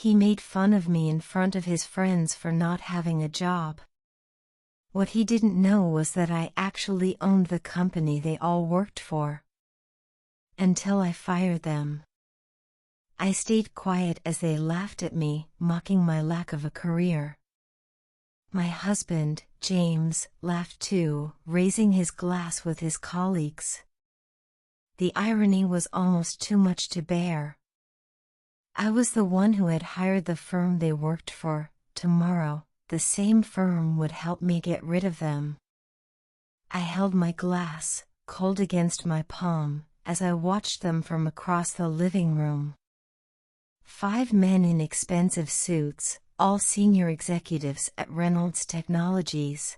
He made fun of me in front of his friends for not having a job. What he didn't know was that I actually owned the company they all worked for. Until I fired them. I stayed quiet as they laughed at me, mocking my lack of a career. My husband, James, laughed too, raising his glass with his colleagues. The irony was almost too much to bear. I was the one who had hired the firm they worked for. Tomorrow, the same firm would help me get rid of them. I held my glass, cold against my palm, as I watched them from across the living room. 5 men in expensive suits, all senior executives at Reynolds Technologies.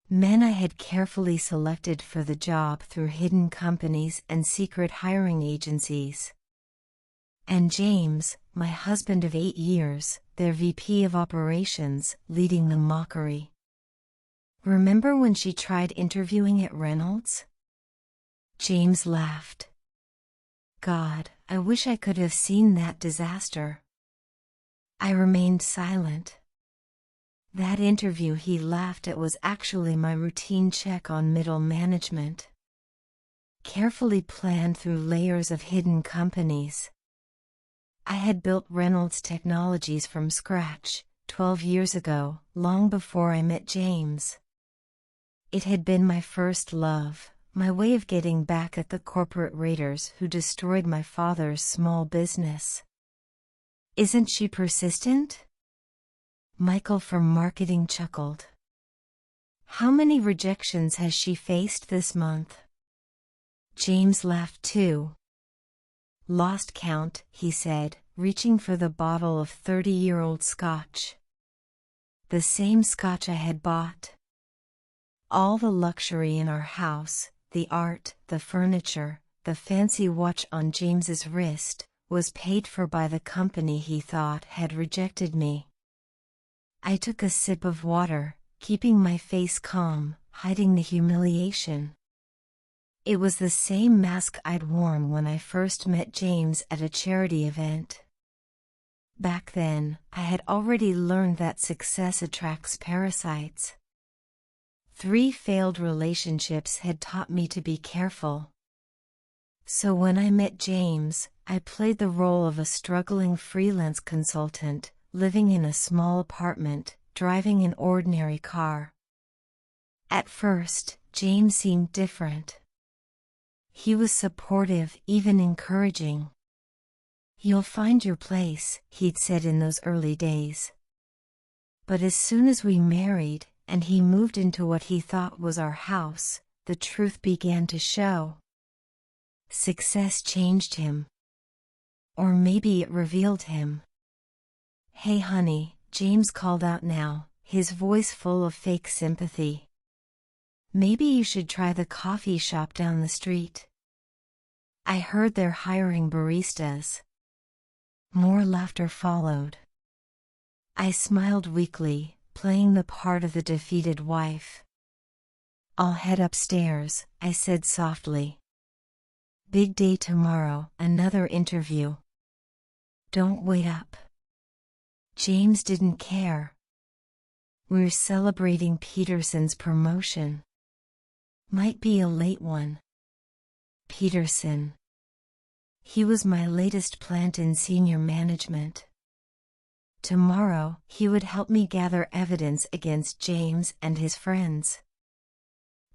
Men I had carefully selected for the job through hidden companies and secret hiring agencies. And James, my husband of 8 years, their VP of operations, leading the mockery. Remember when she tried interviewing at Reynolds? James laughed. God, I wish I could have seen that disaster. I remained silent. That interview he laughed at was actually my routine check on middle management. Carefully planned through layers of hidden companies. I had built Reynolds Technologies from scratch, 12 years ago, long before I met James. It had been my first love, my way of getting back at the corporate raiders who destroyed my father's small business. Isn't she persistent? Michael from marketing chuckled. How many rejections has she faced this month? James laughed too. Lost count, he said, reaching for the bottle of 30-year-old scotch. The same scotch I had bought. All the luxury in our house, the art, the furniture, the fancy watch on James's wrist, was paid for by the company he thought had rejected me. I took a sip of water, keeping my face calm, hiding the humiliation. It was the same mask I'd worn when I first met James at a charity event. Back then, I had already learned that success attracts parasites. 3 failed relationships had taught me to be careful. So when I met James, I played the role of a struggling freelance consultant, living in a small apartment, driving an ordinary car. At first, James seemed different. He was supportive, even encouraging. You'll find your place, he'd said in those early days. But as soon as we married, and he moved into what he thought was our house, the truth began to show. Success changed him. Or maybe it revealed him. Hey honey, James called out now, his voice full of fake sympathy. Maybe you should try the coffee shop down the street. I heard they're hiring baristas. More laughter followed. I smiled weakly, playing the part of the defeated wife. I'll head upstairs, I said softly. Big day tomorrow, another interview. Don't wait up. James didn't care. We're celebrating Peterson's promotion. Might be a late one. Peterson. He was my latest plant in senior management. Tomorrow, he would help me gather evidence against James and his friends.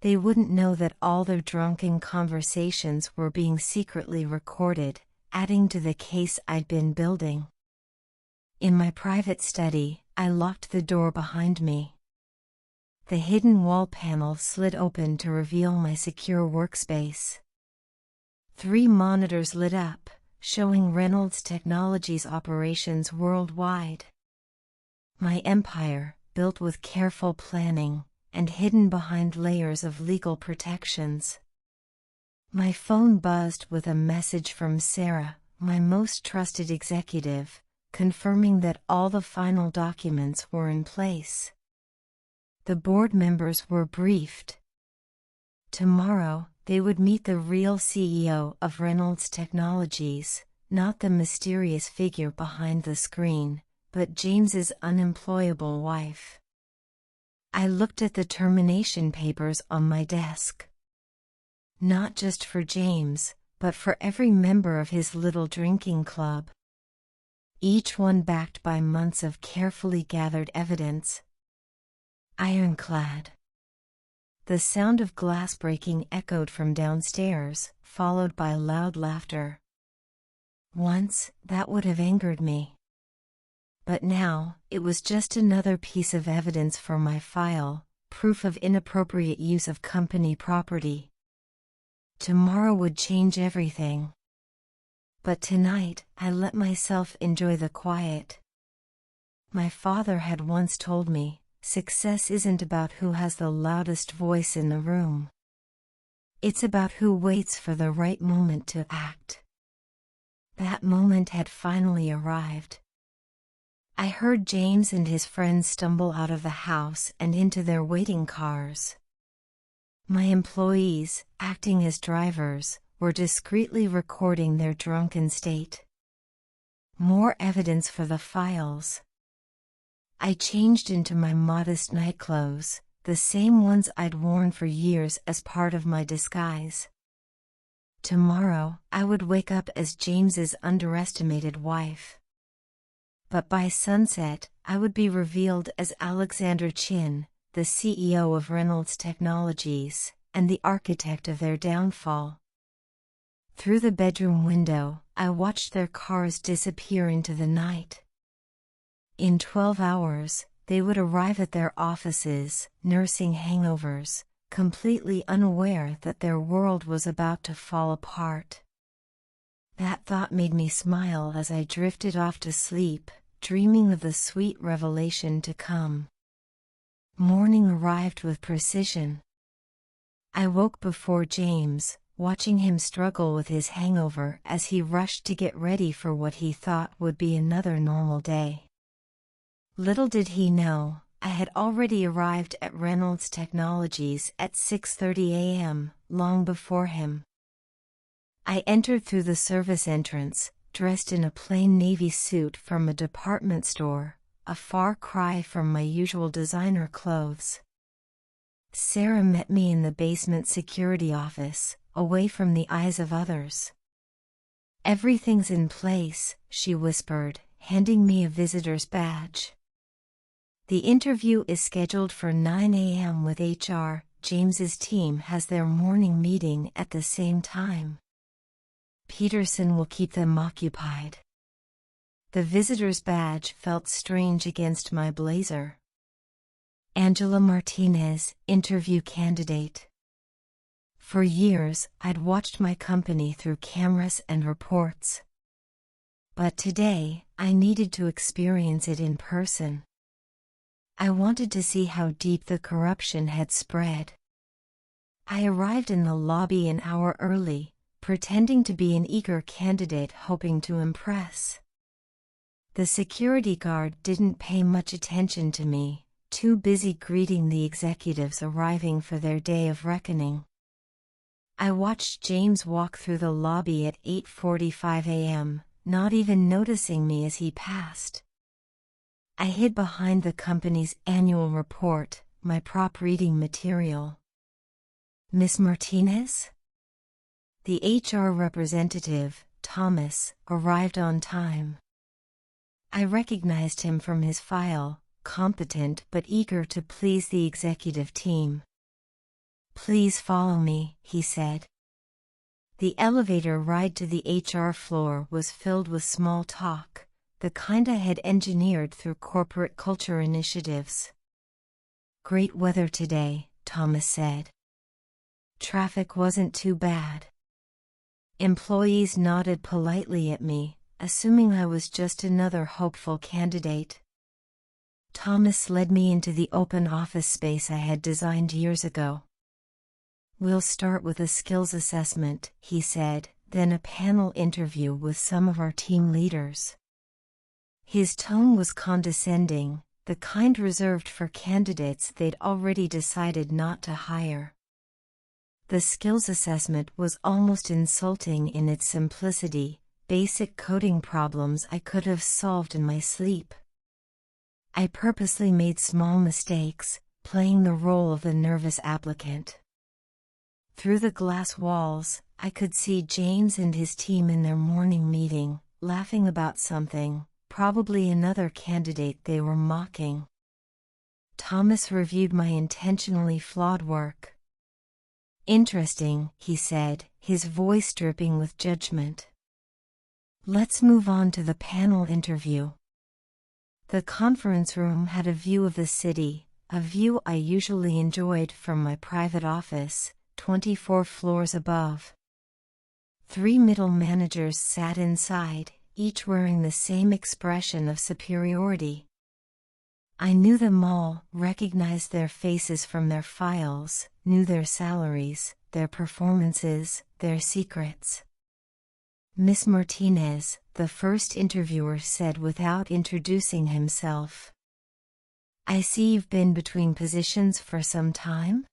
They wouldn't know that all their drunken conversations were being secretly recorded, adding to the case I'd been building. In my private study, I locked the door behind me. The hidden wall panel slid open to reveal my secure workspace. 3 monitors lit up, showing Reynolds Technologies operations worldwide. My empire, built with careful planning, and hidden behind layers of legal protections. My phone buzzed with a message from Sarah, my most trusted executive, confirming that all the final documents were in place. The board members were briefed. Tomorrow, they would meet the real CEO of Reynolds Technologies, not the mysterious figure behind the screen, but James's unemployable wife. I looked at the termination papers on my desk. Not just for James, but for every member of his little drinking club. Each one backed by months of carefully gathered evidence. Ironclad. The sound of glass breaking echoed from downstairs, followed by loud laughter. Once, that would have angered me. But now, it was just another piece of evidence for my file, proof of inappropriate use of company property. Tomorrow would change everything. But tonight, I let myself enjoy the quiet. My father had once told me, success isn't about who has the loudest voice in the room. It's about who waits for the right moment to act. That moment had finally arrived. I heard James and his friends stumble out of the house and into their waiting cars. My employees, acting as drivers, were discreetly recording their drunken state. More evidence for the files. I changed into my modest nightclothes, the same ones I'd worn for years as part of my disguise. Tomorrow, I would wake up as James's underestimated wife. But by sunset, I would be revealed as Alexander Chin, the CEO of Reynolds Technologies, and the architect of their downfall. Through the bedroom window, I watched their cars disappear into the night. In 12 hours, they would arrive at their offices, nursing hangovers, completely unaware that their world was about to fall apart. That thought made me smile as I drifted off to sleep, dreaming of the sweet revelation to come. Morning arrived with precision. I woke before James, watching him struggle with his hangover as he rushed to get ready for what he thought would be another normal day. Little did he know, I had already arrived at Reynolds Technologies at 6:30 a.m., long before him. I entered through the service entrance, dressed in a plain navy suit from a department store, a far cry from my usual designer clothes. Sarah met me in the basement security office, away from the eyes of others. "Everything's in place," she whispered, handing me a visitor's badge. "The interview is scheduled for 9 a.m. with HR. James's team has their morning meeting at the same time. Peterson will keep them occupied." The visitor's badge felt strange against my blazer. Angela Martinez, interview candidate. For years, I'd watched my company through cameras and reports. But today, I needed to experience it in person. I wanted to see how deep the corruption had spread. I arrived in the lobby an hour early, pretending to be an eager candidate hoping to impress. The security guard didn't pay much attention to me, too busy greeting the executives arriving for their day of reckoning. I watched James walk through the lobby at 8:45 a.m., not even noticing me as he passed. I hid behind the company's annual report, my prop reading material. "Miss Martinez?" The HR representative, Thomas, arrived on time. I recognized him from his file, competent but eager to please the executive team. "Please follow me," he said. The elevator ride to the HR floor was filled with small talk, the kind I had engineered through corporate culture initiatives. "Great weather today," Thomas said. "Traffic wasn't too bad." Employees nodded politely at me, assuming I was just another hopeful candidate. Thomas led me into the open office space I had designed years ago. "We'll start with a skills assessment," he said, then a panel interview with some of our team leaders. His tone was condescending, the kind reserved for candidates they'd already decided not to hire. The skills assessment was almost insulting in its simplicity, basic coding problems I could have solved in my sleep. I purposely made small mistakes, playing the role of the nervous applicant. Through the glass walls, I could see James and his team in their morning meeting, laughing about something, probably another candidate they were mocking. Thomas reviewed my intentionally flawed work. "Interesting," he said, his voice dripping with judgment. "Let's move on to the panel interview." The conference room had a view of the city, a view I usually enjoyed from my private office, 24 floors above. 3 middle managers sat inside, each wearing the same expression of superiority. I knew them all, recognized their faces from their files, knew their salaries, their performances, their secrets. "Miss Martinez," the first interviewer said without introducing himself. "I see you've been between positions for some time?"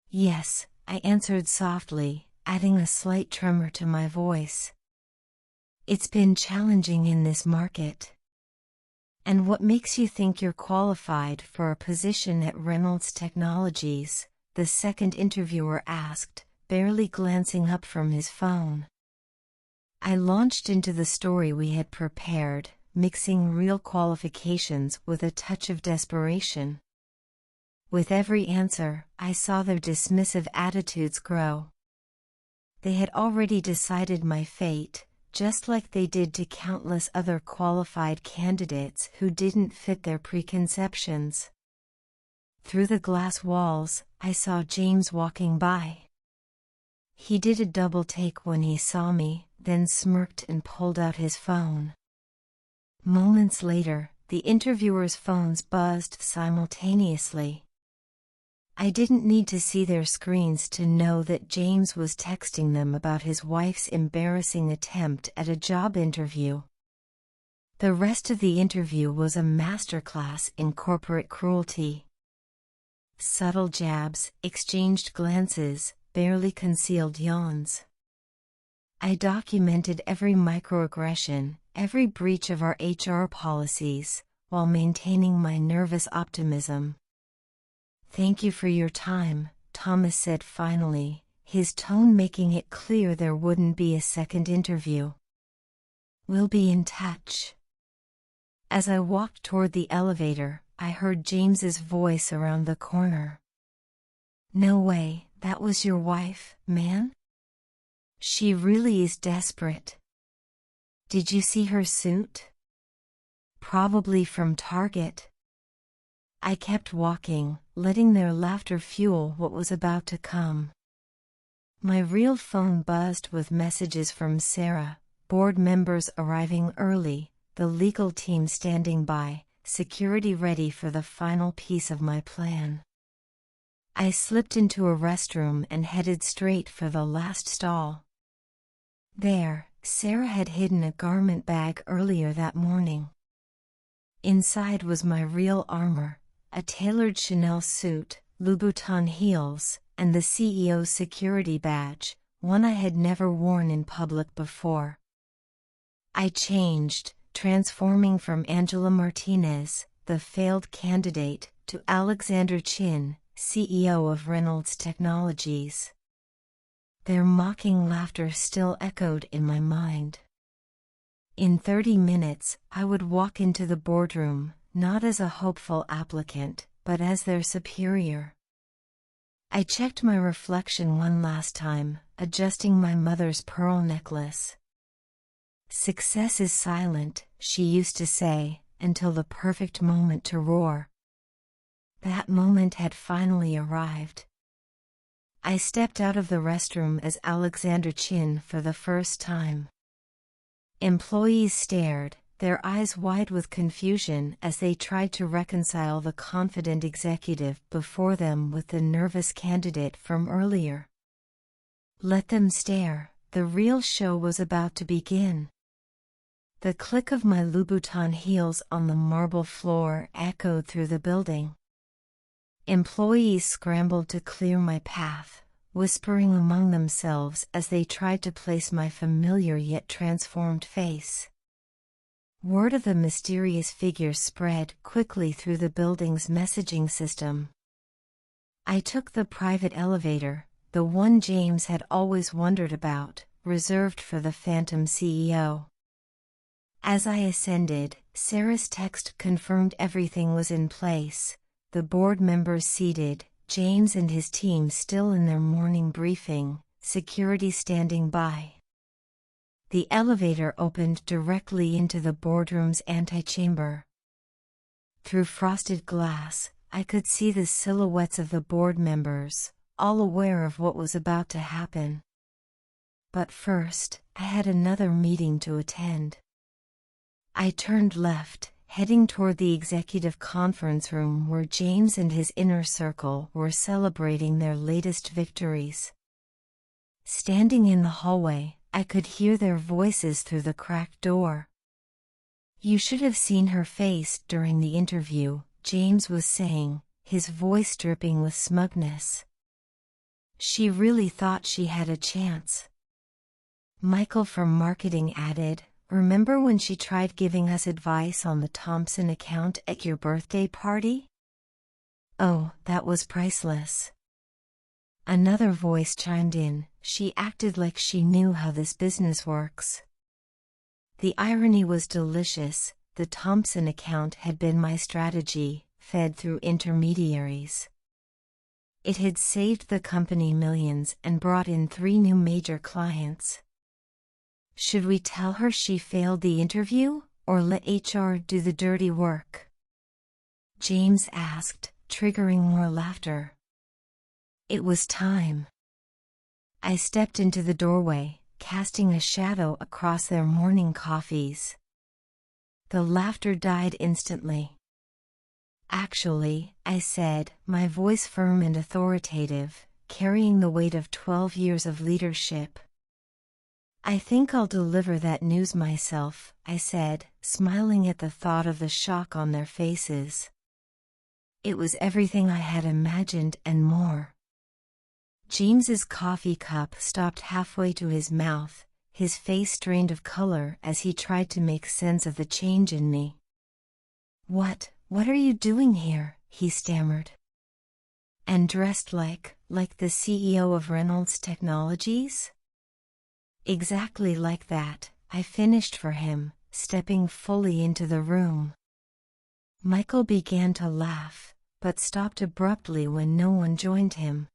"Yes," I answered softly, adding a slight tremor to my voice. "It's been challenging in this market." "And what makes you think you're qualified for a position at Reynolds Technologies?" the second interviewer asked, barely glancing up from his phone. I launched into the story we had prepared, mixing real qualifications with a touch of desperation. With every answer, I saw their dismissive attitudes grow. They had already decided my fate, just like they did to countless other qualified candidates who didn't fit their preconceptions. Through the glass walls, I saw James walking by. He did a double take when he saw me, then smirked and pulled out his phone. Moments later, the interviewers' phones buzzed simultaneously. I didn't need to see their screens to know that James was texting them about his wife's embarrassing attempt at a job interview. The rest of the interview was a masterclass in corporate cruelty. Subtle jabs, exchanged glances, barely concealed yawns. I documented every microaggression, every breach of our HR policies, while maintaining my nervous optimism. "Thank you for your time," Thomas said finally, his tone making it clear there wouldn't be a second interview. "We'll be in touch." As I walked toward the elevator, I heard James's voice around the corner. "No way, that was your wife, man? She really is desperate. Did you see her suit? Probably from Target." I kept walking, letting their laughter fuel what was about to come. My real phone buzzed with messages from Sarah, board members arriving early, the legal team standing by, security ready for the final piece of my plan. I slipped into a restroom and headed straight for the last stall. There, Sarah had hidden a garment bag earlier that morning. Inside was my real armor, a tailored Chanel suit, Louboutin heels, and the CEO's security badge, one I had never worn in public before. I changed, transforming from Angela Martinez, the failed candidate, to Alexander Chin, CEO of Reynolds Technologies. Their mocking laughter still echoed in my mind. In 30 minutes, I would walk into the boardroom, not as a hopeful applicant, but as their superior. I checked my reflection one last time, adjusting my mother's pearl necklace. "Success is silent," she used to say, until the perfect moment to roar. That moment had finally arrived. I stepped out of the restroom as Alexander Chin for the first time. Employees stared, their eyes wide with confusion as they tried to reconcile the confident executive before them with the nervous candidate from earlier. Let them stare, the real show was about to begin. The click of my Louboutin heels on the marble floor echoed through the building. Employees scrambled to clear my path, whispering among themselves as they tried to place my familiar yet transformed face. Word of the mysterious figure spread quickly through the building's messaging system. I took the private elevator, the one James had always wondered about, reserved for the phantom CEO. As I ascended, Sarah's text confirmed everything was in place, the board members seated, James and his team still in their morning briefing, security standing by. The elevator opened directly into the boardroom's antechamber. Through frosted glass, I could see the silhouettes of the board members, all aware of what was about to happen. But first, I had another meeting to attend. I turned left, heading toward the executive conference room where James and his inner circle were celebrating their latest victories. Standing in the hallway, I could hear their voices through the cracked door. "You should have seen her face during the interview," James was saying, his voice dripping with smugness. "She really thought she had a chance." Michael from marketing added, "Remember when she tried giving us advice on the Thompson account at your birthday party? Oh, that was priceless." Another voice chimed in, "She acted like she knew how this business works." The irony was delicious. The Thompson account had been my strategy, fed through intermediaries. It had saved the company millions and brought in 3 new major clients. Should we tell her she failed the interview, or let HR do the dirty work? James asked, triggering more laughter. It was time. I stepped into the doorway, casting a shadow across their morning coffees. The laughter died instantly. "Actually," I said, my voice firm and authoritative, carrying the weight of 12 years of leadership. "I think I'll deliver that news myself," I said, smiling at the thought of the shock on their faces. It was everything I had imagined and more. James's coffee cup stopped halfway to his mouth, his face drained of color as he tried to make sense of the change in me. What are you doing here?" he stammered. "And dressed like the CEO of Reynolds Technologies?" "Exactly like that," I finished for him, stepping fully into the room. Michael began to laugh, but stopped abruptly when no one joined him.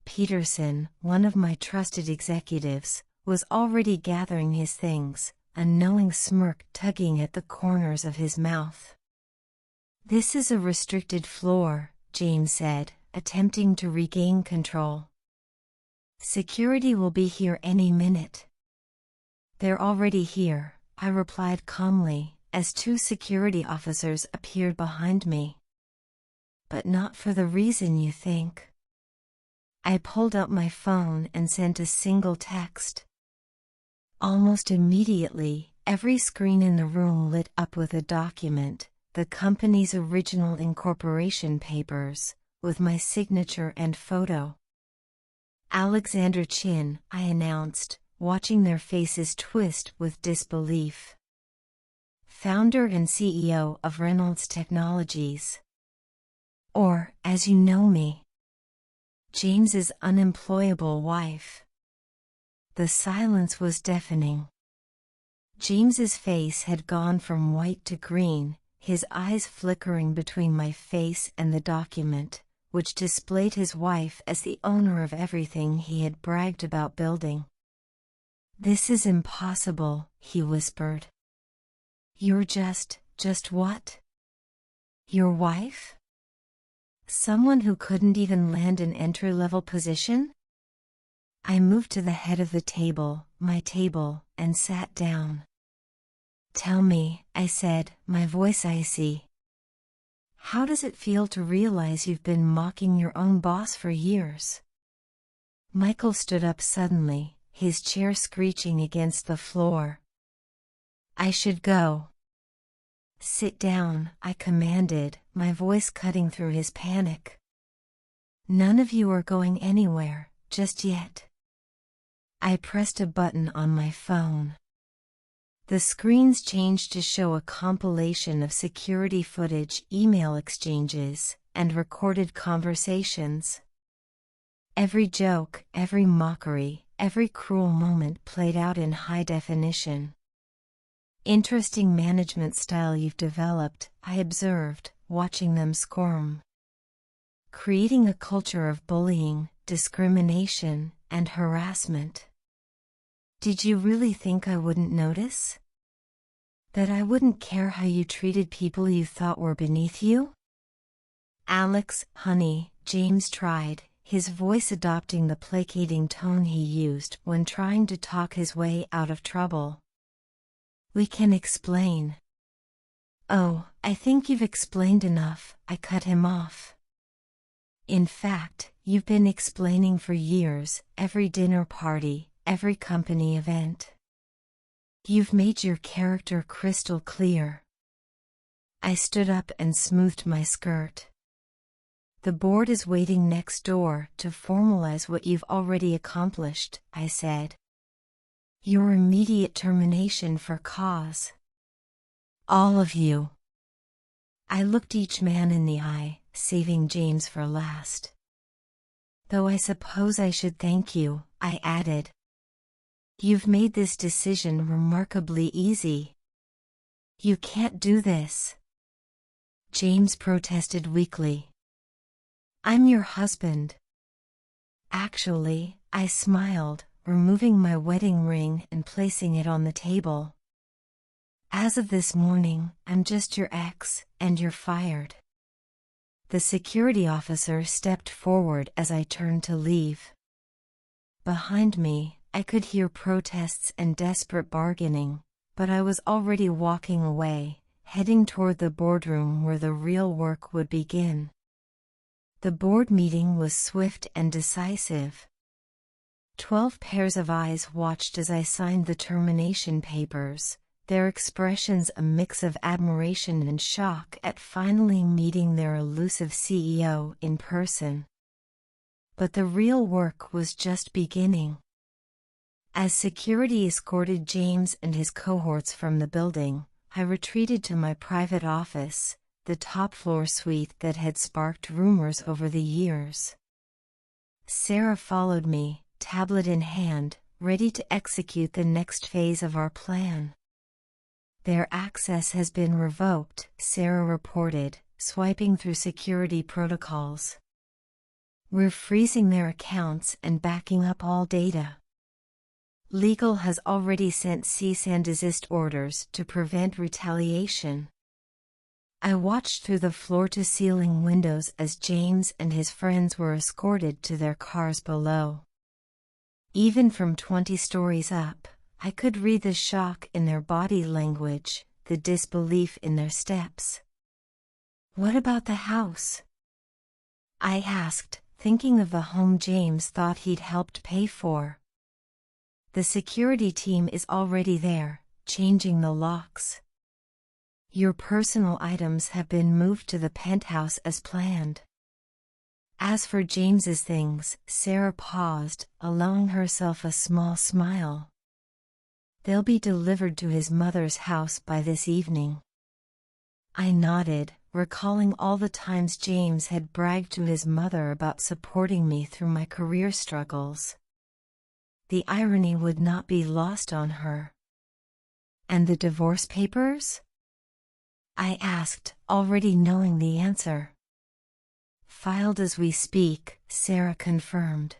Peterson, one of my trusted executives, was already gathering his things, a knowing smirk tugging at the corners of his mouth. "This is a restricted floor," James said, attempting to regain control. "Security will be here any minute." "They're already here," I replied calmly, as 2 security officers appeared behind me. "But not for the reason you think." I pulled out my phone and sent a single text. Almost immediately, every screen in the room lit up with a document, the company's original incorporation papers, with my signature and photo. "Alexander Chin," I announced, watching their faces twist with disbelief. "Founder and CEO of Reynolds Technologies. Or, as you know me, James's unemployable wife." The silence was deafening. James's face had gone from white to green, his eyes flickering between my face and the document, which displayed his wife as the owner of everything he had bragged about building. "This is impossible," he whispered. "You're just what? Your wife? Someone who couldn't even land an entry-level position?" I moved to the head of the table, my table, and sat down. "Tell me," I said, my voice icy. "How does it feel to realize you've been mocking your own boss for years?" Michael stood up suddenly, his chair screeching against the floor. "I should go." "Sit down," I commanded, my voice cutting through his panic. "None of you are going anywhere," just yet. I pressed a button on my phone. The screens changed to show a compilation of security footage, email exchanges, and recorded conversations. Every joke, every mockery, every cruel moment played out in high definition. Interesting management style you've developed, I observed, watching them squirm. Creating a culture of bullying, discrimination, and harassment. Did you really think I wouldn't notice? That I wouldn't care how you treated people you thought were beneath you? Alex, honey, James tried, his voice adopting the placating tone he used when trying to talk his way out of trouble. We can explain. Oh, I think you've explained enough, I cut him off. In fact, you've been explaining for years, every dinner party, every company event. You've made your character crystal clear. I stood up and smoothed my skirt. The board is waiting next door to formalize what you've already accomplished, I said. Your immediate termination for cause. All of you. I looked each man in the eye, saving James for last. Though I suppose I should thank you, I added. You've made this decision remarkably easy. You can't do this. James protested weakly. I'm your husband. Actually, I smiled, removing my wedding ring and placing it on the table. As of this morning, I'm just your ex, and you're fired. The security officer stepped forward as I turned to leave. Behind me, I could hear protests and desperate bargaining, but I was already walking away, heading toward the boardroom where the real work would begin. The board meeting was swift and decisive. 12 pairs of eyes watched as I signed the termination papers, their expressions a mix of admiration and shock at finally meeting their elusive CEO in person. But the real work was just beginning. As security escorted James and his cohorts from the building, I retreated to my private office, the top-floor suite that had sparked rumors over the years. Sarah followed me, tablet in hand, ready to execute the next phase of our plan. Their access has been revoked, Sarah reported, swiping through security protocols. We're freezing their accounts and backing up all data. Legal has already sent cease and desist orders to prevent retaliation. I watched through the floor-to-ceiling windows as James and his friends were escorted to their cars below. Even from 20 stories up, I could read the shock in their body language, the disbelief in their steps. What about the house? I asked, thinking of the home James thought he'd helped pay for. The security team is already there, changing the locks. Your personal items have been moved to the penthouse as planned. As for James's things, Sarah paused, allowing herself a small smile. They'll be delivered to his mother's house by this evening. I nodded, recalling all the times James had bragged to his mother about supporting me through my career struggles. The irony would not be lost on her. And the divorce papers? I asked, already knowing the answer. Filed as we speak, Sarah confirmed.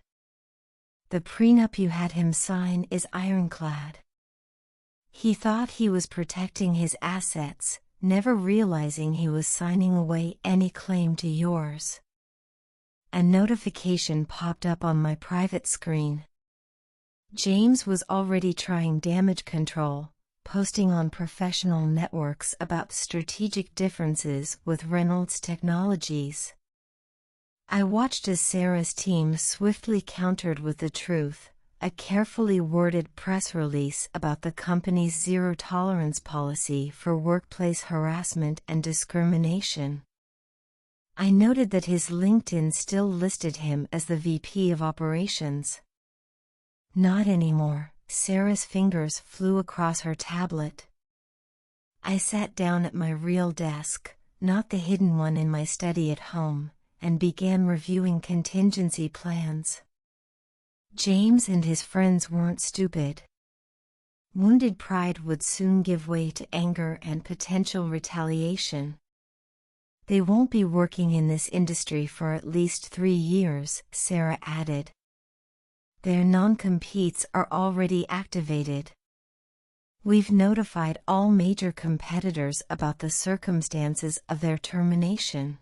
The prenup you had him sign is ironclad. He thought he was protecting his assets, never realizing he was signing away any claim to yours. A notification popped up on my private screen. James was already trying damage control, posting on professional networks about strategic differences with Reynolds Technologies. I watched as Sarah's team swiftly countered with the truth, a carefully worded press release about the company's zero-tolerance policy for workplace harassment and discrimination. I noted that his LinkedIn still listed him as the VP of Operations. Not anymore. Sarah's fingers flew across her tablet. I sat down at my real desk, not the hidden one in my study at home, and began reviewing contingency plans. James and his friends weren't stupid. Wounded pride would soon give way to anger and potential retaliation. They won't be working in this industry for at least 3 years, Sarah added. Their non-competes are already activated. We've notified all major competitors about the circumstances of their termination.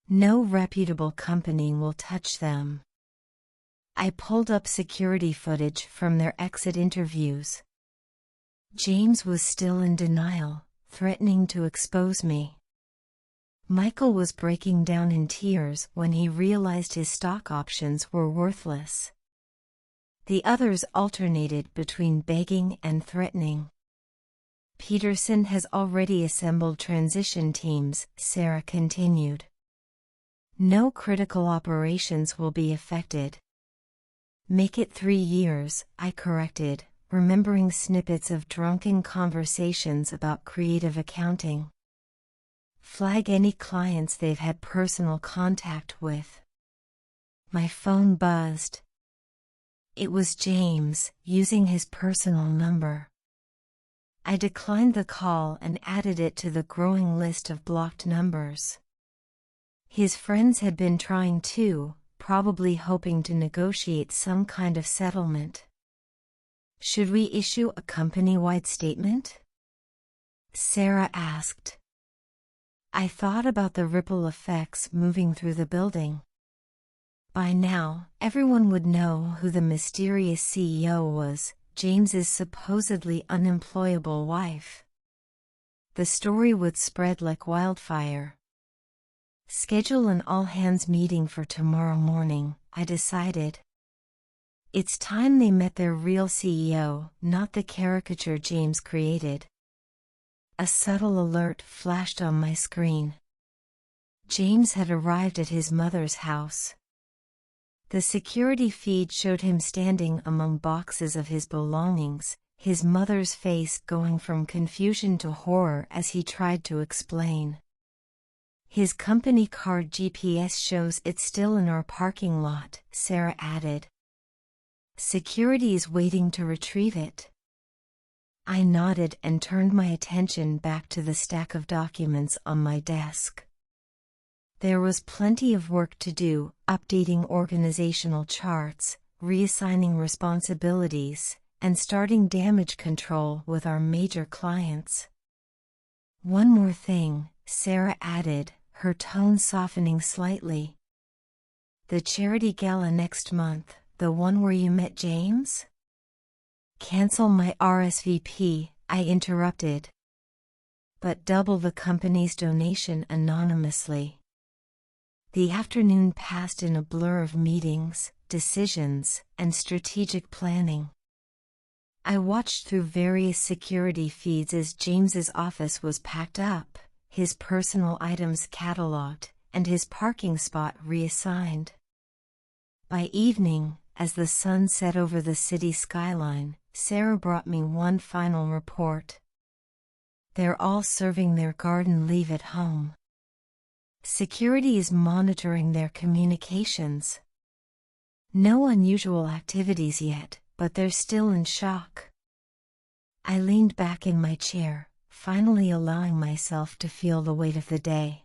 No reputable company will touch them. I pulled up security footage from their exit interviews. James was still in denial, threatening to expose me. Michael was breaking down in tears when he realized his stock options were worthless. The others alternated between begging and threatening. Peterson has already assembled transition teams, Sarah continued. No critical operations will be affected. Make it 3 years, I corrected, remembering snippets of drunken conversations about creative accounting. Flag any clients they've had personal contact with. My phone buzzed. It was James, using his personal number. I declined the call and added it to the growing list of blocked numbers. His friends had been trying too, probably hoping to negotiate some kind of settlement. Should we issue a company-wide statement? Sarah asked. I thought about the ripple effects moving through the building. By now, everyone would know who the mysterious CEO was, James's supposedly unemployable wife. The story would spread like wildfire. Schedule an all-hands meeting for tomorrow morning, I decided. It's time they met their real CEO, not the caricature James created. A subtle alert flashed on my screen. James had arrived at his mother's house. The security feed showed him standing among boxes of his belongings, his mother's face going from confusion to horror as he tried to explain. His company car GPS shows it's still in our parking lot, Sarah added. Security is waiting to retrieve it. I nodded and turned my attention back to the stack of documents on my desk. There was plenty of work to do, updating organizational charts, reassigning responsibilities, and starting damage control with our major clients. One more thing, Sarah added, her tone softening slightly. The charity gala next month, the one where you met James? Cancel my RSVP, I interrupted. But double the company's donation anonymously. The afternoon passed in a blur of meetings, decisions, and strategic planning. I watched through various security feeds as James's office was packed up, his personal items cataloged, and his parking spot reassigned. By evening, as the sun set over the city skyline, Sarah brought me one final report. They're all serving their garden leave at home. Security is monitoring their communications. No unusual activities yet, but they're still in shock. I leaned back in my chair, finally allowing myself to feel the weight of the day.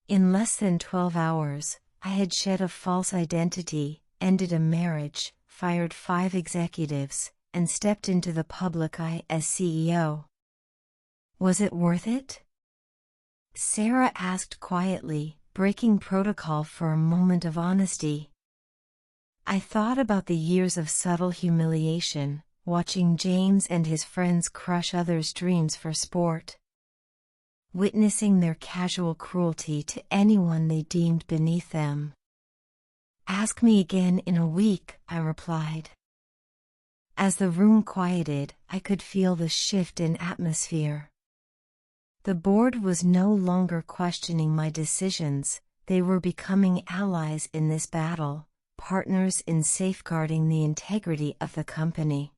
In less than 12 hours, I had shed a false identity, ended a marriage, fired 5 executives, and stepped into the public eye as CEO. Was it worth it? Sarah asked quietly, breaking protocol for a moment of honesty. I thought about the years of subtle humiliation, watching James and his friends crush others' dreams for sport. Witnessing their casual cruelty to anyone they deemed beneath them. Ask me again in a week, I replied. As the room quieted, I could feel the shift in atmosphere. The board was no longer questioning my decisions, they were becoming allies in this battle, partners in safeguarding the integrity of the company.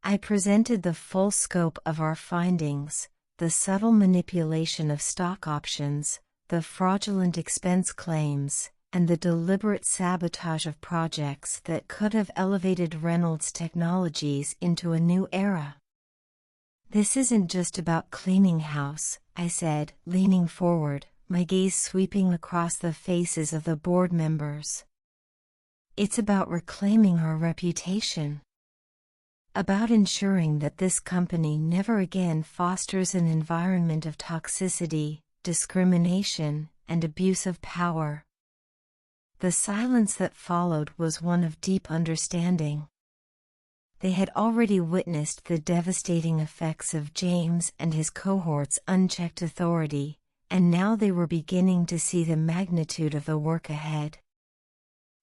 I presented the full scope of our findings, the subtle manipulation of stock options, the fraudulent expense claims, and the deliberate sabotage of projects that could have elevated Reynolds Technologies into a new era. "This isn't just about cleaning house," I said, leaning forward, my gaze sweeping across the faces of the board members. "It's about reclaiming our reputation. About ensuring that this company never again fosters an environment of toxicity, discrimination, and abuse of power." The silence that followed was one of deep understanding. They had already witnessed the devastating effects of James and his cohorts' unchecked authority, and now they were beginning to see the magnitude of the work ahead.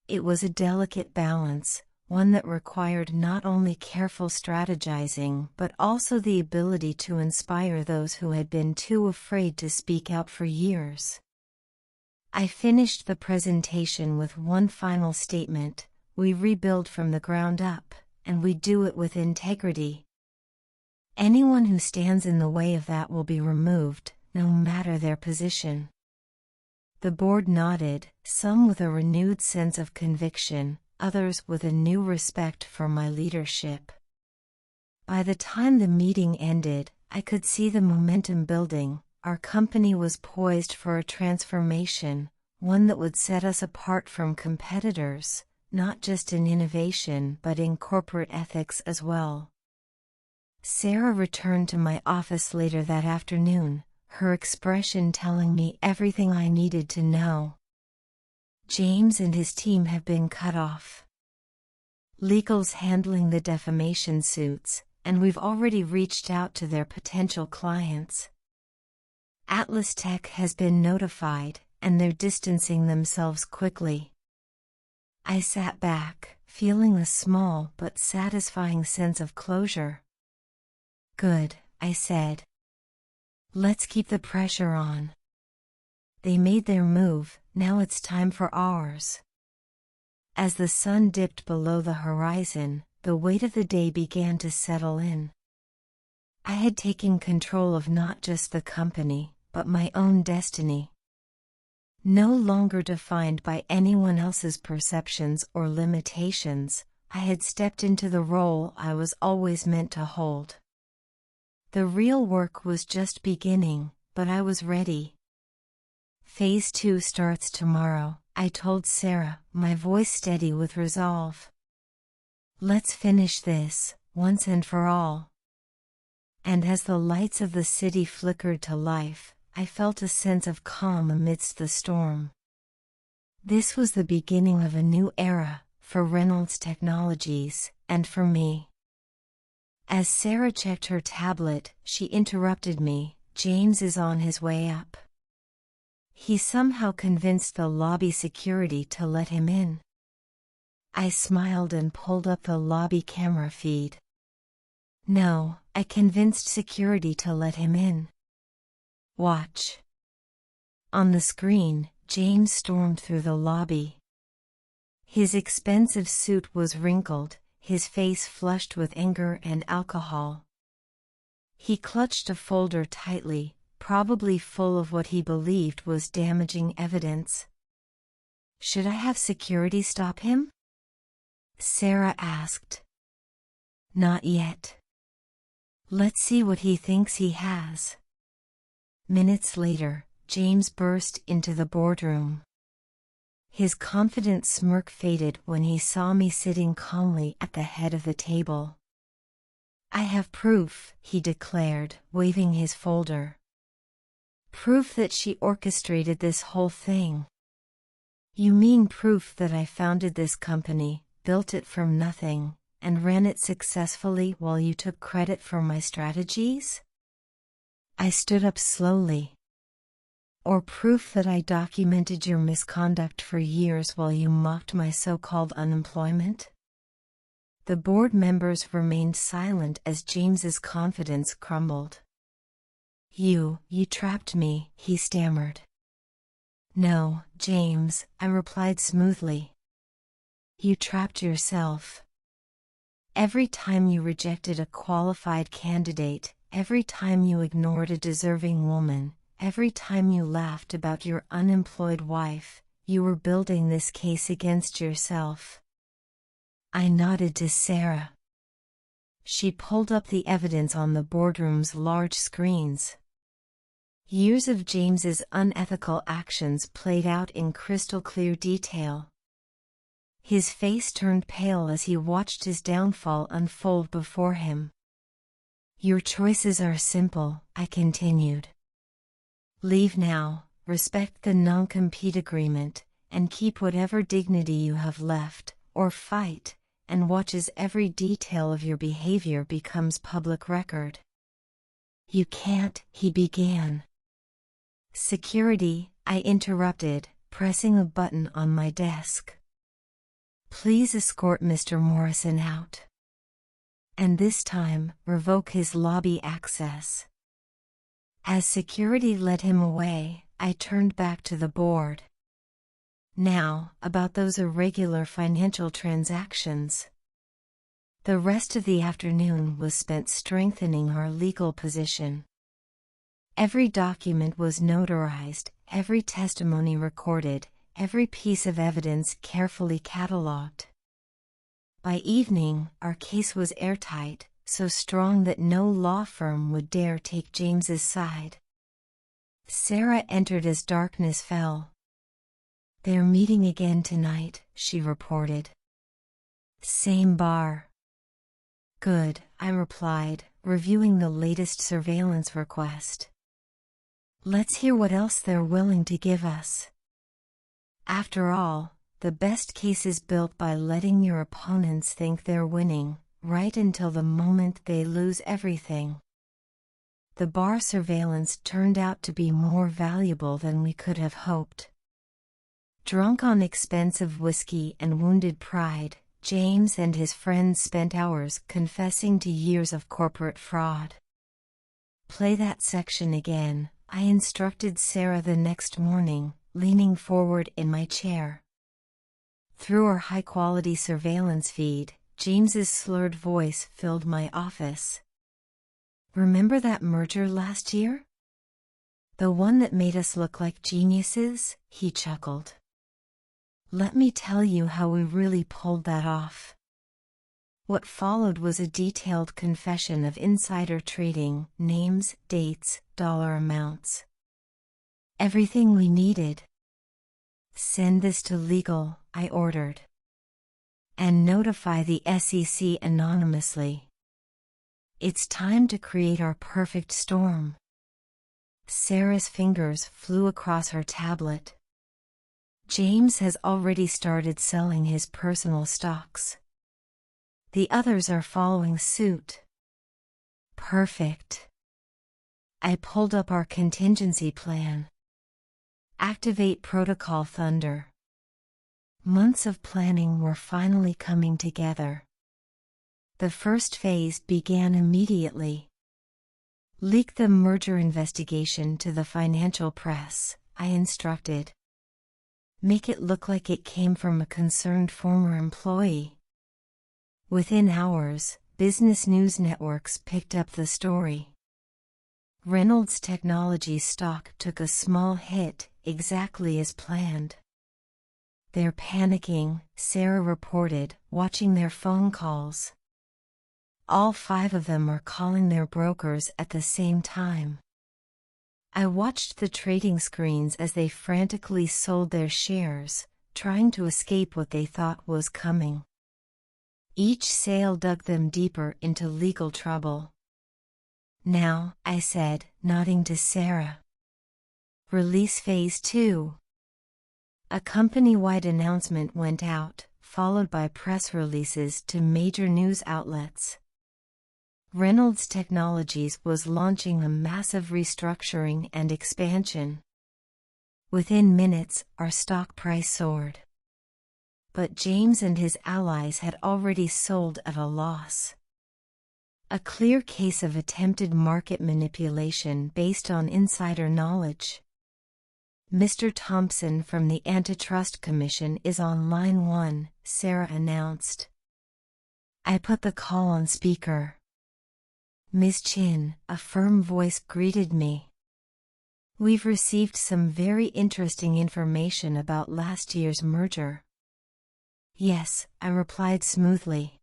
It was a delicate balance, one that required not only careful strategizing but also the ability to inspire those who had been too afraid to speak out for years. I finished the presentation with one final statement: we rebuild from the ground up, and we do it with integrity. Anyone who stands in the way of that will be removed, no matter their position. The board nodded, some with a renewed sense of conviction, others with a new respect for my leadership. By the time the meeting ended, I could see the momentum building. Our company was poised for a transformation, one that would set us apart from competitors, not just in innovation but in corporate ethics as well. Sarah returned to my office later that afternoon, her expression telling me everything I needed to know. "James and his team have been cut off. Legal's handling the defamation suits, and we've already reached out to their potential clients. Atlas Tech has been notified, and they're distancing themselves quickly." I sat back, feeling a small but satisfying sense of closure. "Good," I said. "Let's keep the pressure on. They made their move, now it's time for ours." As the sun dipped below the horizon, the weight of the day began to settle in. I had taken control of not just the company, but my own destiny. No longer defined by anyone else's perceptions or limitations, I had stepped into the role I was always meant to hold. The real work was just beginning, but I was ready. "Phase 2 starts tomorrow," I told Sarah, my voice steady with resolve. "Let's finish this, once and for all." And as the lights of the city flickered to life, I felt a sense of calm amidst the storm. This was the beginning of a new era, for Reynolds Technologies, and for me. As Sarah checked her tablet, she interrupted me. "James is on his way up. He somehow convinced the lobby security to let him in." I smiled and pulled up the lobby camera feed. "No, I convinced security to let him in. Watch." On the screen, James stormed through the lobby. His expensive suit was wrinkled, his face flushed with anger and alcohol. He clutched a folder tightly, probably full of what he believed was damaging evidence. "Should I have security stop him?" Sarah asked. "Not yet. Let's see what he thinks he has." Minutes later, James burst into the boardroom. His confident smirk faded when he saw me sitting calmly at the head of the table. "I have proof," he declared, waving his folder. "Proof that she orchestrated this whole thing." "You mean proof that I founded this company, built it from nothing, and ran it successfully while you took credit for my strategies?" I stood up slowly. "Or proof that I documented your misconduct for years while you mocked my so-called unemployment?" The board members remained silent as James's confidence crumbled. You trapped me," he stammered. "No, James," I replied smoothly. "You trapped yourself. Every time you rejected a qualified candidate, every time you ignored a deserving woman, every time you laughed about your unemployed wife, you were building this case against yourself." I nodded to Sarah. She pulled up the evidence on the boardroom's large screens. Years of James's unethical actions played out in crystal clear detail. His face turned pale as he watched his downfall unfold before him. "Your choices are simple," I continued. "Leave now, respect the non-compete agreement, and keep whatever dignity you have left, or fight, and watch as every detail of your behavior becomes public record." "You can't," he began. "Security," I interrupted, pressing a button on my desk. "Please escort Mr. Morrison out. And this time, revoke his lobby access." As security led him away, I turned back to the board. "Now, about those irregular financial transactions." The rest of the afternoon was spent strengthening our legal position. Every document was notarized, every testimony recorded, every piece of evidence carefully catalogued. By evening, our case was airtight, so strong that no law firm would dare take James's side. Sarah entered as darkness fell. "They're meeting again tonight," she reported. "Same bar." "Good," I replied, reviewing the latest surveillance request. "Let's hear what else they're willing to give us." After all, the best case is built by letting your opponents think they're winning, right until the moment they lose everything. The bar surveillance turned out to be more valuable than we could have hoped. Drunk on expensive whiskey and wounded pride, James and his friends spent hours confessing to years of corporate fraud. "Play that section again," I instructed Sarah the next morning, leaning forward in my chair. Through our high-quality surveillance feed, James's slurred voice filled my office. "Remember that merger last year? The one that made us look like geniuses?" he chuckled. "Let me tell you how we really pulled that off." What followed was a detailed confession of insider trading, names, dates, dollar amounts. Everything we needed. "Send this to legal," I ordered. "And notify the SEC anonymously. It's time to create our perfect storm." Sarah's fingers flew across her tablet. "James has already started selling his personal stocks. The others are following suit." "Perfect." I pulled up our contingency plan. Activate Protocol Thunder. Months of planning were finally coming together. The first phase began immediately. "Leak the merger investigation to the financial press," I instructed. "Make it look like it came from a concerned former employee." Within hours, business news networks picked up the story. Reynolds Technologies stock took a small hit, exactly as planned. "They're panicking," Sarah reported, watching their phone calls. "All 5 of them are calling their brokers at the same time." I watched the trading screens as they frantically sold their shares, trying to escape what they thought was coming. Each sale dug them deeper into legal trouble. "Now," I said, nodding to Sarah. "Release Phase 2. A company-wide announcement went out, followed by press releases to major news outlets. Reynolds Technologies was launching a massive restructuring and expansion. Within minutes, our stock price soared. But James and his allies had already sold at a loss. A clear case of attempted market manipulation based on insider knowledge. Mr. Thompson from the Antitrust Commission is on line 1, Sarah announced. I put the call on speaker. Ms. Chin, a firm voice greeted me. We've received some very interesting information about last year's merger. Yes, I replied smoothly.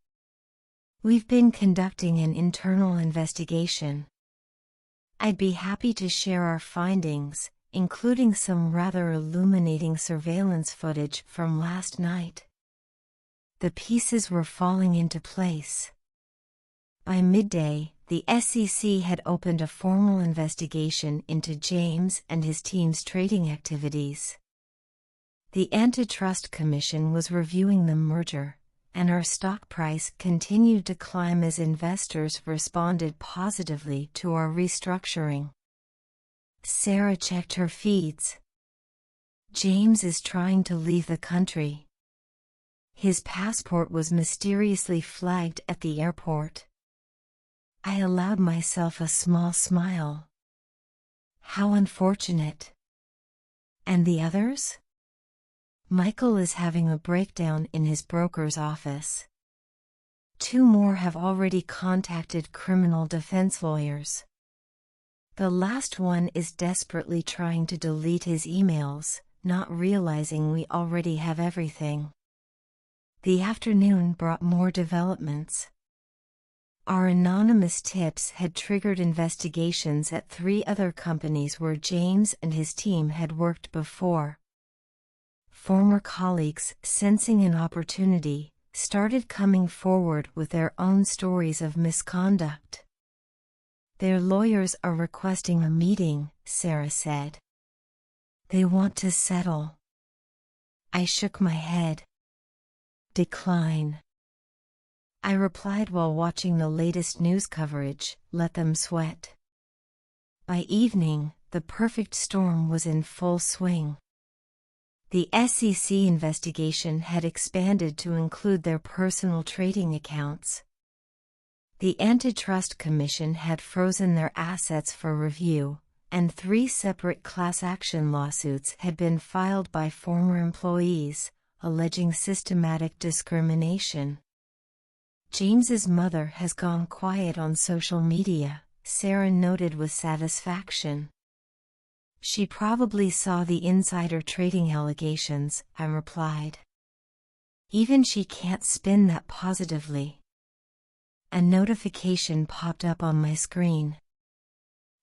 We've been conducting an internal investigation. I'd be happy to share our findings, including some rather illuminating surveillance footage from last night. The pieces were falling into place. By midday, the SEC had opened a formal investigation into James and his team's trading activities. The Antitrust Commission was reviewing the merger, and our stock price continued to climb as investors responded positively to our restructuring. Sarah checked her feeds. James is trying to leave the country. His passport was mysteriously flagged at the airport. I allowed myself a small smile. How unfortunate. And the others? Michael is having a breakdown in his broker's office. 2 more have already contacted criminal defense lawyers. The last one is desperately trying to delete his emails, not realizing we already have everything. The afternoon brought more developments. Our anonymous tips had triggered investigations at 3 other companies where James and his team had worked before. Former colleagues, sensing an opportunity, started coming forward with their own stories of misconduct. Their lawyers are requesting a meeting, Sarah said. They want to settle. I shook my head. Decline. I replied while watching the latest news coverage, let them sweat. By evening, the perfect storm was in full swing. The SEC investigation had expanded to include their personal trading accounts. The Antitrust Commission had frozen their assets for review, and 3 separate class action lawsuits had been filed by former employees, alleging systematic discrimination. James's mother has gone quiet on social media, Sarah noted with satisfaction. She probably saw the insider trading allegations, I replied. Even she can't spin that positively. A notification popped up on my screen.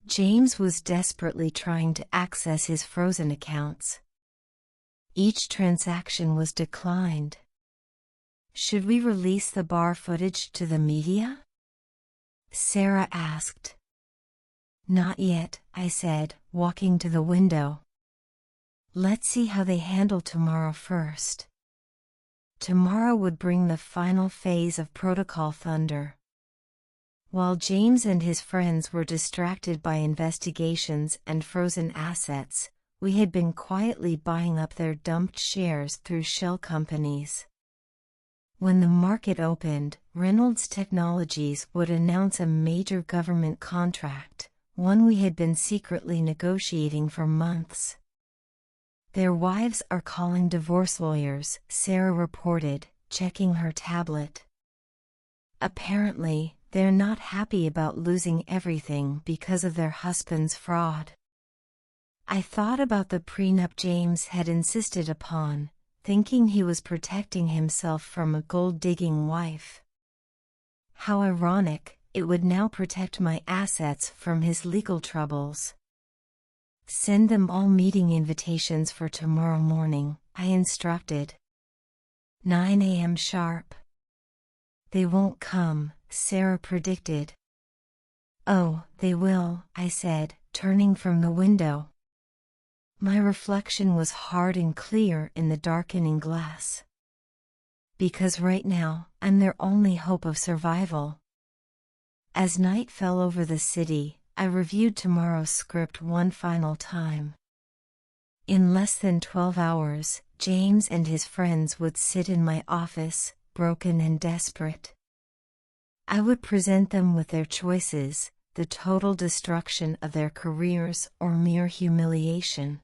James was desperately trying to access his frozen accounts. Each transaction was declined. Should we release the bar footage to the media? Sarah asked. Not yet, I said, walking to the window. Let's see how they handle tomorrow first. Tomorrow would bring the final phase of Protocol Thunder. While James and his friends were distracted by investigations and frozen assets, we had been quietly buying up their dumped shares through shell companies. When the market opened, Reynolds Technologies would announce a major government contract, one we had been secretly negotiating for months. Their wives are calling divorce lawyers, Sarah reported, checking her tablet. Apparently, they're not happy about losing everything because of their husband's fraud. I thought about the prenup James had insisted upon, thinking he was protecting himself from a gold-digging wife. How ironic, it would now protect my assets from his legal troubles. Send them all meeting invitations for tomorrow morning, I instructed. 9 a.m. sharp. They won't come, Sarah predicted. Oh, they will, I said, turning from the window. My reflection was hard and clear in the darkening glass. Because right now, I'm their only hope of survival. As night fell over the city, I reviewed tomorrow's script one final time. In less than 12 hours, James and his friends would sit in my office, broken and desperate. I would present them with their choices, the total destruction of their careers or mere humiliation.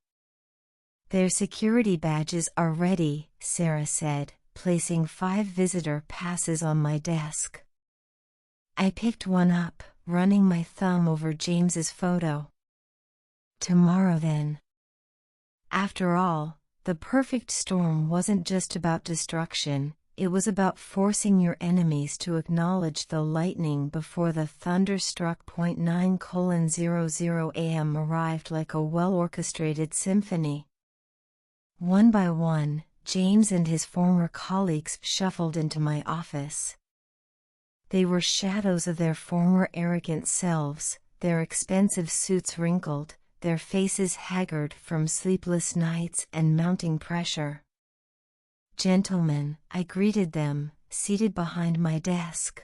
Their security badges are ready, Sarah said, placing 5 visitor passes on my desk. I picked one up, running my thumb over James's photo. Tomorrow then. After all, the perfect storm wasn't just about destruction, it was about forcing your enemies to acknowledge the lightning before the thunderstruck .9:00 a.m. arrived like a well-orchestrated symphony. One by one, James and his former colleagues shuffled into my office. They were shadows of their former arrogant selves, their expensive suits wrinkled, their faces haggard from sleepless nights and mounting pressure. Gentlemen, I greeted them, seated behind my desk.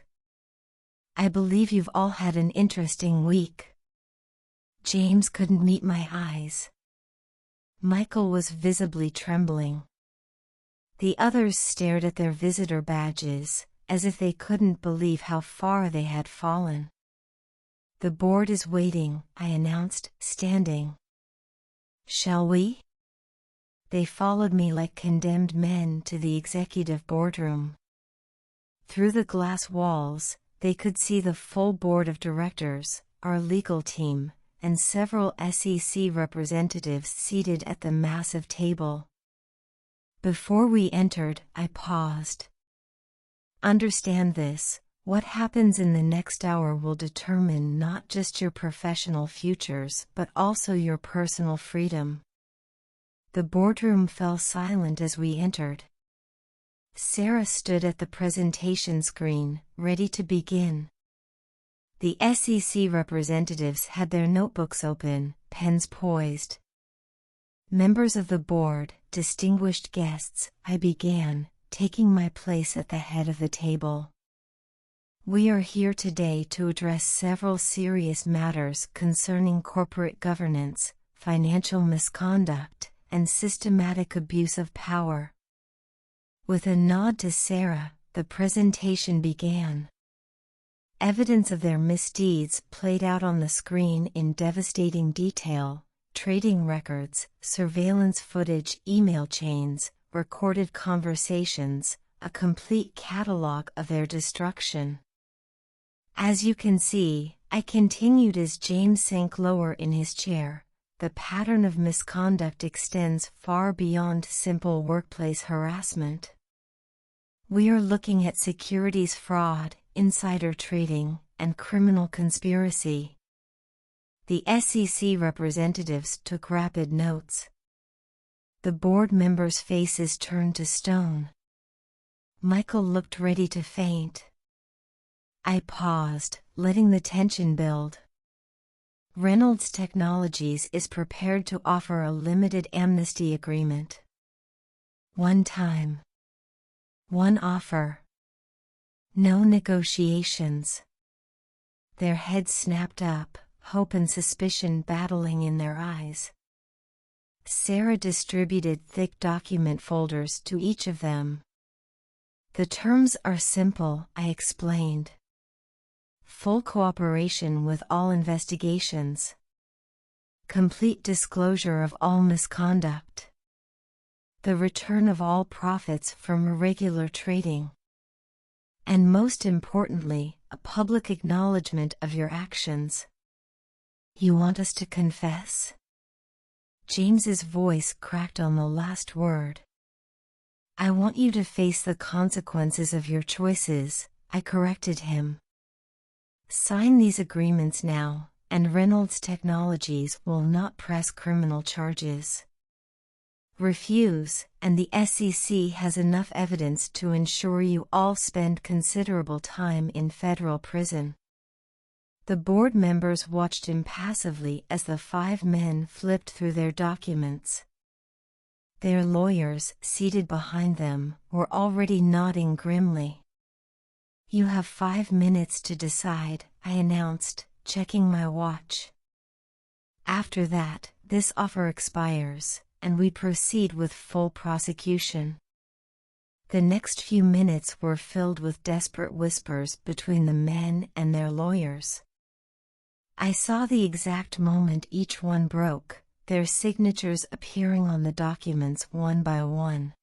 I believe you've all had an interesting week. James couldn't meet my eyes. Michael was visibly trembling. The others stared at their visitor badges, as if they couldn't believe how far they had fallen. The board is waiting, I announced, standing. Shall we? They followed me like condemned men to the executive boardroom. Through the glass walls, they could see the full board of directors, our legal team, and several SEC representatives seated at the massive table. Before we entered, I paused. Understand this, what happens in the next hour will determine not just your professional futures but also your personal freedom. The boardroom fell silent as we entered. Sarah stood at the presentation screen, ready to begin. The SEC representatives had their notebooks open, pens poised. Members of the board, distinguished guests, I began, taking my place at the head of the table. We are here today to address several serious matters concerning corporate governance, financial misconduct, and systematic abuse of power. With a nod to Sarah, the presentation began. Evidence of their misdeeds played out on the screen in devastating detail: trading records, surveillance footage, email chains, recorded conversations, a complete catalog of their destruction. As you can see, I continued as James sank lower in his chair, the pattern of misconduct extends far beyond simple workplace harassment. We are looking at securities fraud, insider trading, and criminal conspiracy. The SEC representatives took rapid notes. The board members' faces turned to stone. Michael looked ready to faint. I paused, letting the tension build. Reynolds Technologies is prepared to offer a limited amnesty agreement. One time. One offer. No negotiations. Their heads snapped up, hope and suspicion battling in their eyes. Sarah distributed thick document folders to each of them. The terms are simple, I explained. Full cooperation with all investigations. Complete disclosure of all misconduct. The return of all profits from irregular trading. And most importantly, a public acknowledgement of your actions. You want us to confess? James's voice cracked on the last word. I want you to face the consequences of your choices, I corrected him. Sign these agreements now, and Reynolds Technologies will not press criminal charges. Refuse, and the SEC has enough evidence to ensure you all spend considerable time in federal prison. The board members watched impassively as the 5 men flipped through their documents. Their lawyers, seated behind them, were already nodding grimly. You have 5 minutes to decide, I announced, checking my watch. After that, this offer expires, and we proceed with full prosecution. The next few minutes were filled with desperate whispers between the men and their lawyers. I saw the exact moment each one broke, their signatures appearing on the documents one by one.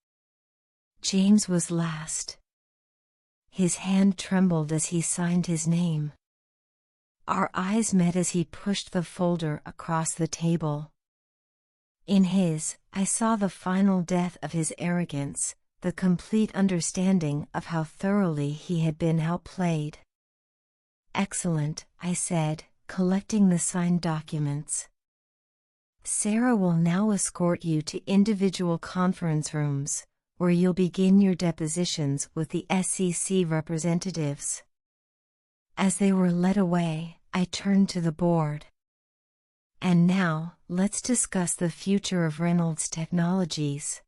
James was last. His hand trembled as he signed his name. Our eyes met as he pushed the folder across the table. In his, I saw the final death of his arrogance, the complete understanding of how thoroughly he had been outplayed. "Excellent," I said, collecting the signed documents. "Sarah will now escort you to individual conference rooms, where you'll begin your depositions with the SEC representatives." As they were led away, I turned to the board. "And now, let's discuss the future of Reynolds Technologies."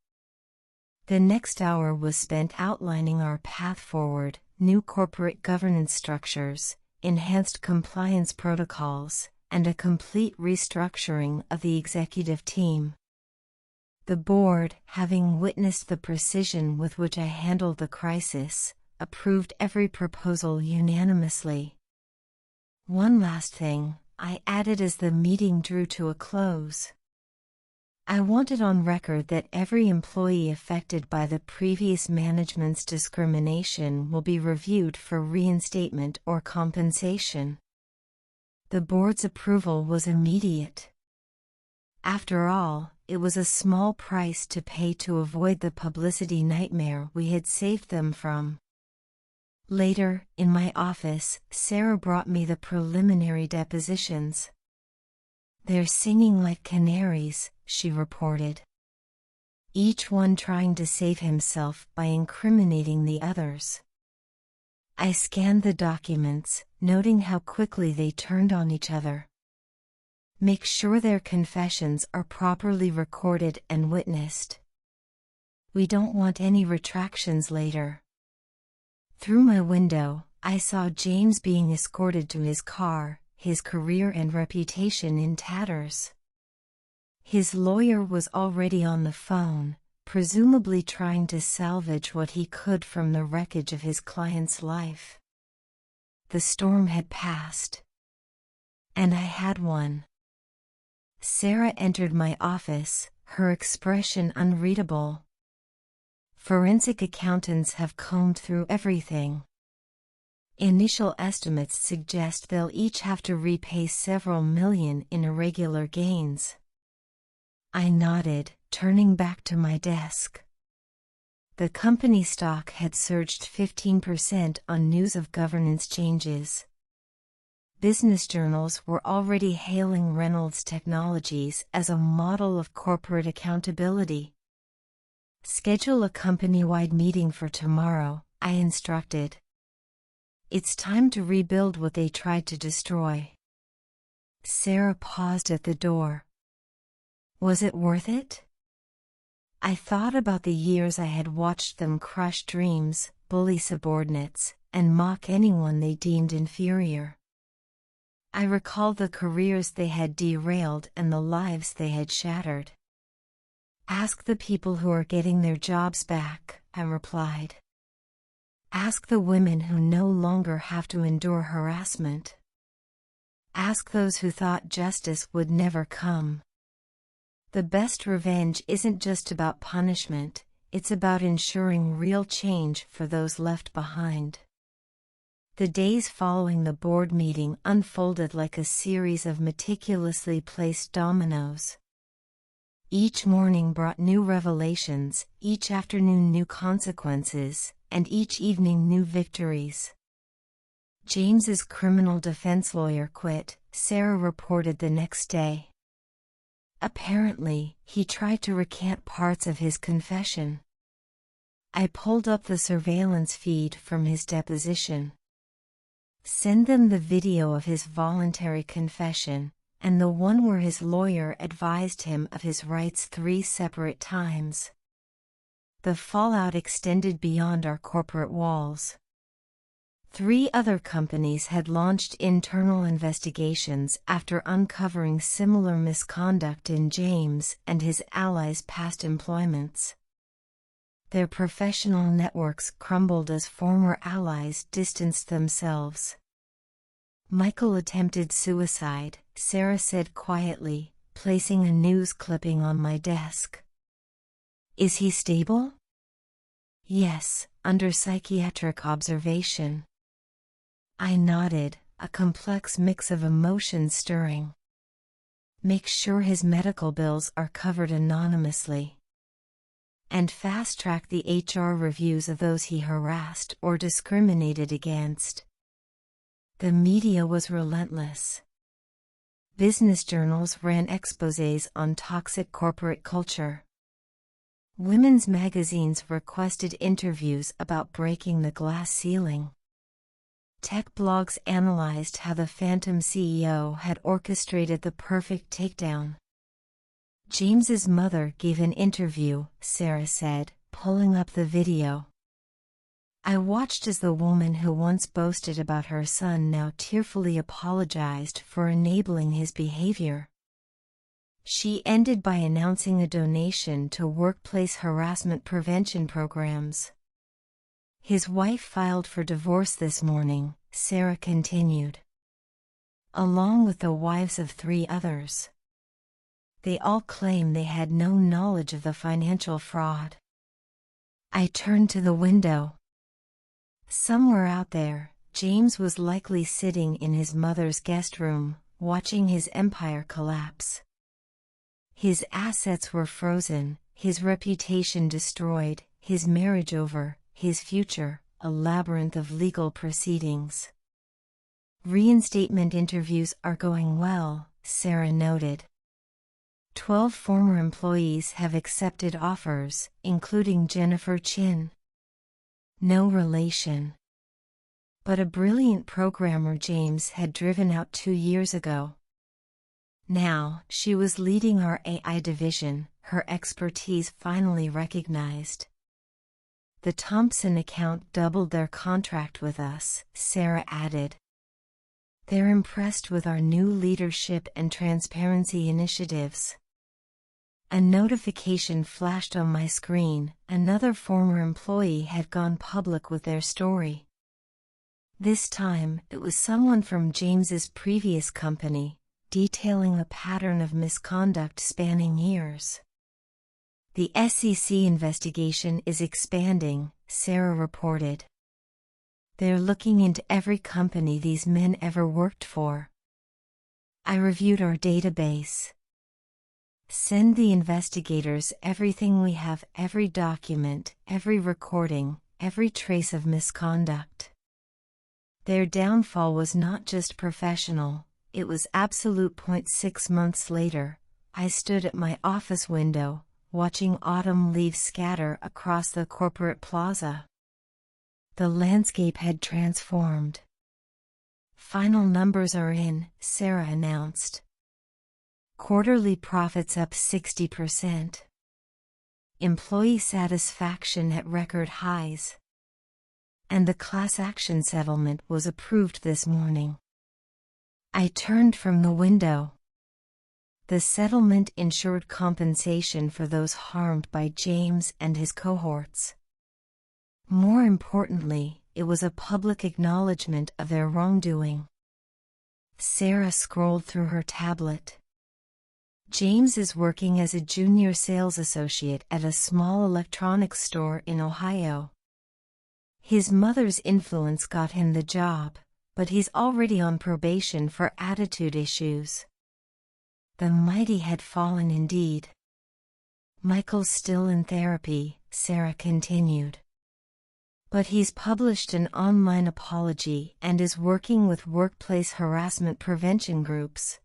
The next hour was spent outlining our path forward, new corporate governance structures, enhanced compliance protocols, and a complete restructuring of the executive team. The board, having witnessed the precision with which I handled the crisis, approved every proposal unanimously. "One last thing," I added as the meeting drew to a close. "I want it on record that every employee affected by the previous management's discrimination will be reviewed for reinstatement or compensation." The board's approval was immediate. After all, it was a small price to pay to avoid the publicity nightmare we had saved them from. Later, in my office, Sarah brought me the preliminary depositions. "They're singing like canaries," she reported. "Each one trying to save himself by incriminating the others." I scanned the documents, noting how quickly they turned on each other. "Make sure their confessions are properly recorded and witnessed. We don't want any retractions later." Through my window, I saw James being escorted to his car, his career and reputation in tatters. His lawyer was already on the phone, presumably trying to salvage what he could from the wreckage of his client's life. The storm had passed. And I had won. Sarah entered my office, her expression unreadable. "Forensic accountants have combed through everything. Initial estimates suggest they'll each have to repay several million in irregular gains." I nodded, turning back to my desk. The company stock had surged 15% on news of governance changes. Business journals were already hailing Reynolds Technologies as a model of corporate accountability. "Schedule a company-wide meeting for tomorrow," I instructed. "It's time to rebuild what they tried to destroy." Sarah paused at the door. Was it worth it? I thought about the years I had watched them crush dreams, bully subordinates, and mock anyone they deemed inferior. I recalled the careers they had derailed and the lives they had shattered. "Ask the people who are getting their jobs back," I replied. "Ask the women who no longer have to endure harassment. Ask those who thought justice would never come." The best revenge isn't just about punishment, it's about ensuring real change for those left behind. The days following the board meeting unfolded like a series of meticulously placed dominoes. Each morning brought new revelations, each afternoon new consequences, and each evening new victories. James's criminal defense lawyer quit, Sarah reported the next day. Apparently, he tried to recant parts of his confession. I pulled up the surveillance feed from his deposition. "Send them the video of his voluntary confession, and the one where his lawyer advised him of his rights 3 separate times." The fallout extended beyond our corporate walls. 3 other companies had launched internal investigations after uncovering similar misconduct in James and his allies' past employments. Their professional networks crumbled as former allies distanced themselves. Michael attempted suicide, Sarah said quietly, placing a news clipping on my desk. Is he stable? Yes, under psychiatric observation. I nodded, a complex mix of emotions stirring. Make sure his medical bills are covered anonymously. And fast-track the HR reviews of those he harassed or discriminated against. The media was relentless. Business journals ran exposés on toxic corporate culture. Women's magazines requested interviews about breaking the glass ceiling. Tech blogs analyzed how the phantom CEO had orchestrated the perfect takedown. James's mother gave an interview, Sarah said, pulling up the video. I watched as the woman who once boasted about her son now tearfully apologized for enabling his behavior. She ended by announcing a donation to workplace harassment prevention programs. His wife filed for divorce this morning, Sarah continued. Along with the wives of 3 others. They all claim they had no knowledge of the financial fraud. I turned to the window. Somewhere out there, James was likely sitting in his mother's guest room, watching his empire collapse. His assets were frozen, his reputation destroyed, his marriage over, his future, a labyrinth of legal proceedings. Reinstatement interviews are going well, Sarah noted. 12 former employees have accepted offers, including Jennifer Chin. No relation. But a brilliant programmer James had driven out 2 years ago. Now, she was leading our AI division, her expertise finally recognized. The Thompson account doubled their contract with us, Sarah added. They're impressed with our new leadership and transparency initiatives. A notification flashed on my screen. Another former employee had gone public with their story. This time, it was someone from James's previous company, detailing a pattern of misconduct spanning years. The SEC investigation is expanding, Sarah reported. They're looking into every company these men ever worked for. I reviewed our database. Send the investigators everything we have, every document, every recording, every trace of misconduct. Their downfall was not just professional, it was absolute. 6 months later, I stood at my office window, watching autumn leaves scatter across the corporate plaza. The landscape had transformed. Final numbers are in, Sarah announced. Quarterly profits up 60%. Employee satisfaction at record highs. And the class action settlement was approved this morning. I turned from the window. The settlement ensured compensation for those harmed by James and his cohorts. More importantly, it was a public acknowledgement of their wrongdoing. Sarah scrolled through her tablet. James is working as a junior sales associate at a small electronics store in Ohio. His mother's influence got him the job, but he's already on probation for attitude issues. The mighty had fallen indeed. Michael's still in therapy, Sarah continued. But he's published an online apology and is working with workplace harassment prevention groups.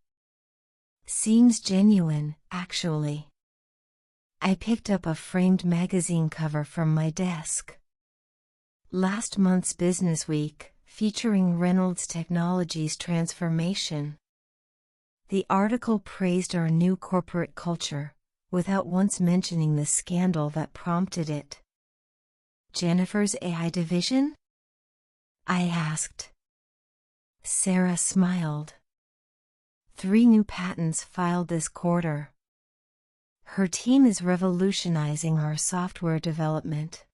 Seems genuine, actually. I picked up a framed magazine cover from my desk. Last month's Business Week, featuring Reynolds Technologies' transformation. The article praised our new corporate culture, without once mentioning the scandal that prompted it. Jennifer's AI division? I asked. Sarah smiled. 3 new patents filed this quarter. Her team is revolutionizing our software development.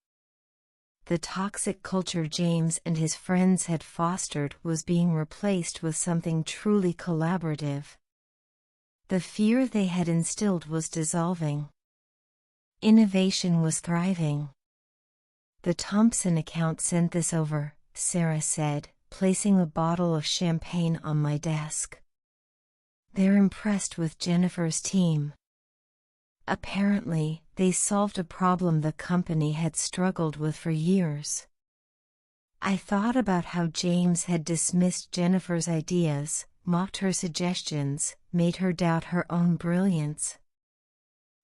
The toxic culture James and his friends had fostered was being replaced with something truly collaborative. The fear they had instilled was dissolving. Innovation was thriving. The Thompson account sent this over, Sarah said, placing a bottle of champagne on my desk. They're impressed with Jennifer's team. Apparently, they solved a problem the company had struggled with for years. I thought about how James had dismissed Jennifer's ideas, mocked her suggestions, made her doubt her own brilliance.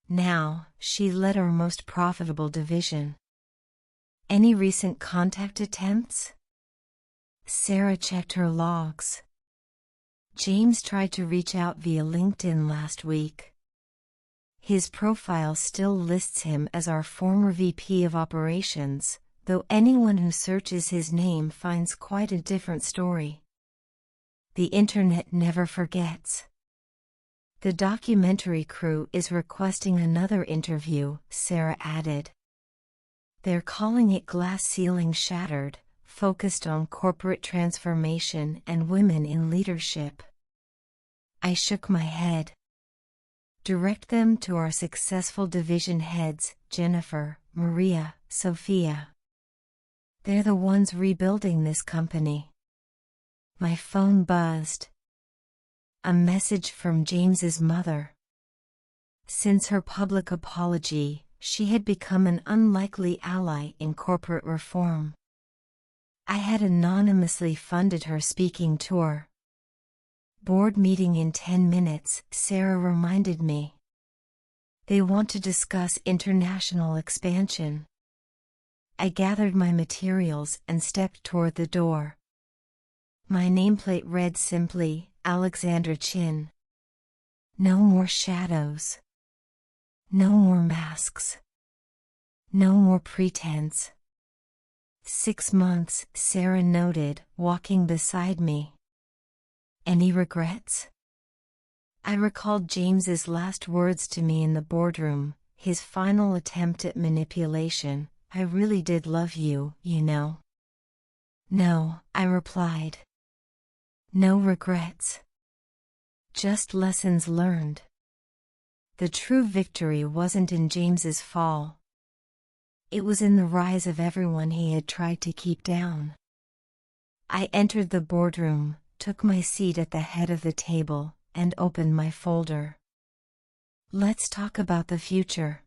Now, she led our most profitable division. Any recent contact attempts? Sarah checked her logs. James tried to reach out via LinkedIn last week. His profile still lists him as our former VP of Operations, though anyone who searches his name finds quite a different story. The internet never forgets. The documentary crew is requesting another interview, Sarah added. They're calling it Glass Ceiling Shattered, focused on corporate transformation and women in leadership. I shook my head. Direct them to our successful division heads, Jennifer, Maria, Sophia. They're the ones rebuilding this company. My phone buzzed. A message from James's mother. Since her public apology, she had become an unlikely ally in corporate reform. I had anonymously funded her speaking tour. Board meeting in 10 minutes, Sarah reminded me. They want to discuss international expansion. I gathered my materials and stepped toward the door. My nameplate read simply, Alexandra Chin. No more shadows. No more masks. No more pretense. 6 months, Sarah noted, walking beside me. Any regrets? I recalled James's last words to me in the boardroom, his final attempt at manipulation. I really did love you, you know. No, I replied. No regrets. Just lessons learned. The true victory wasn't in James's fall. It was in the rise of everyone he had tried to keep down. I entered the boardroom, took my seat at the head of the table, and opened my folder. Let's talk about the future.